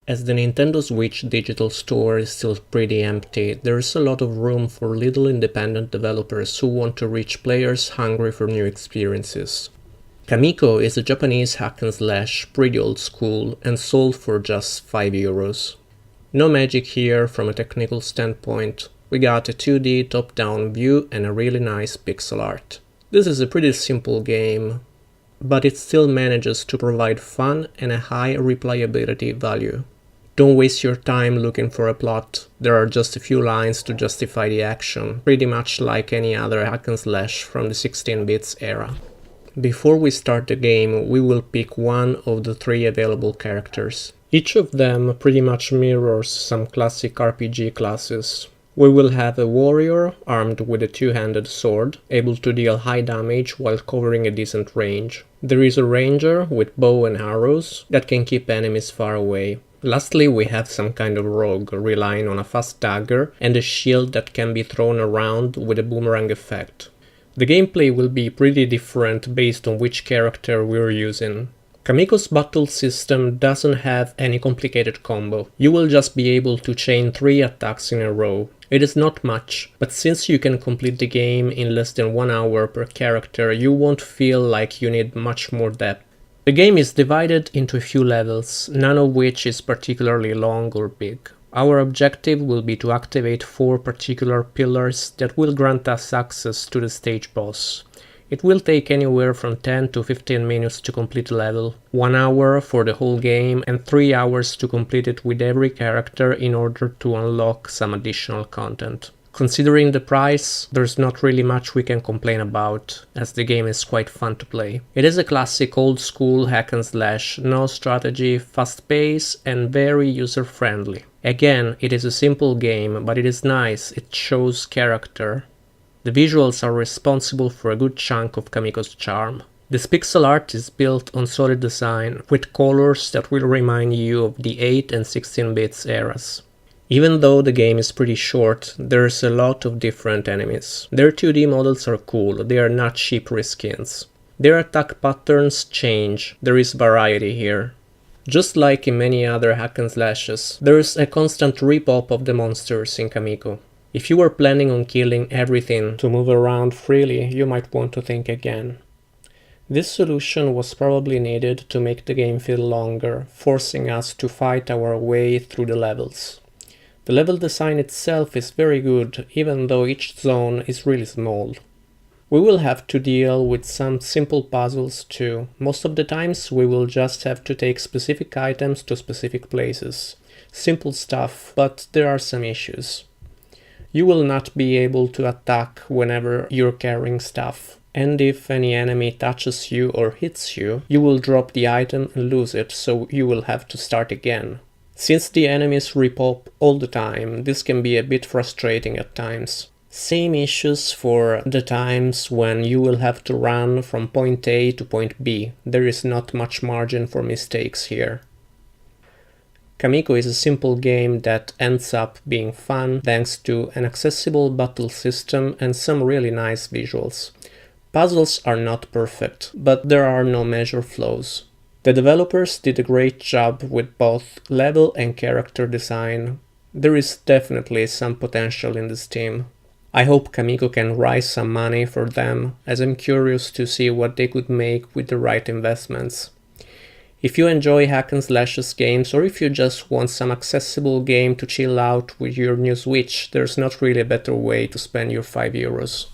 As the Nintendo Switch digital store is still pretty empty, there is a lot of room for little independent developers who want to reach players hungry for new experiences. Kamiko is a Japanese hack and slash, pretty old school, and sold for just €5. No magic here from a technical standpoint. We got a 2D top-down view and a really nice pixel art. This is a pretty simple game, but it still manages to provide fun and a high replayability value. Don't waste your time looking for a plot. There are just a few lines to justify the action, pretty much like any other hack and slash from the 16-bits era. Before we start the game, we will pick one of the 3 available characters. Each of them pretty much mirrors some classic RPG classes. We will have a warrior armed with a 2-handed sword, able to deal high damage while covering a decent range. There is a ranger with bow and arrows that can keep enemies far away. Lastly, we have some kind of rogue, relying on a fast dagger and a shield that can be thrown around with a boomerang effect. The gameplay will be pretty different based on which character we're using. Kamiko's battle system doesn't have any complicated combo. You will just be able to chain 3 attacks in a row. It is not much, but since you can complete the game in less than 1 hour per character, you won't feel like you need much more depth. The game is divided into a few levels, none of which is particularly long or big. Our objective will be to activate 4 particular pillars that will grant us access to the stage boss. It will take anywhere from 10 to 15 minutes to complete the level, 1 hour for the whole game and 3 hours to complete it with every character in order to unlock some additional content. Considering the price, there's not really much we can complain about, as the game is quite fun to play. It is a classic old school hack and slash, no strategy, fast pace and very user-friendly. Again, it is a simple game, but it is nice, it shows character. The visuals are responsible for a good chunk of Kamiko's charm. This pixel art is built on solid design, with colors that will remind you of the 8 and 16-bits eras. Even though the game is pretty short, there's a lot of different enemies. Their 2D models are cool, they are not cheap reskins. Their attack patterns change, there is variety here. Just like in many other hack and slashes, there's a constant repop of the monsters in Kamiko. If you were planning on killing everything to move around freely, you might want to think again. This solution was probably needed to make the game feel longer, forcing us to fight our way through the levels. The level design itself is very good, even though each zone is really small. We will have to deal with some simple puzzles too. Most of the times we will just have to take specific items to specific places. Simple stuff, but there are some issues. You will not be able to attack whenever you're carrying stuff, and if any enemy touches you or hits you, you will drop the item and lose it, so you will have to start again. Since the enemies repop all the time, this can be a bit frustrating at times. Same issues for the times when you will have to run from point A to point B. There is not much margin for mistakes here. Kamiko is a simple game that ends up being fun thanks to an accessible battle system and some really nice visuals. Puzzles are not perfect, but there are no major flaws. The developers did a great job with both level and character design. There is definitely some potential in this team. I hope Kamiko can raise some money for them, as I'm curious to see what they could make with the right investments. If you enjoy hack and slashes games, or if you just want some accessible game to chill out with your new Switch, there's not really a better way to spend your €5.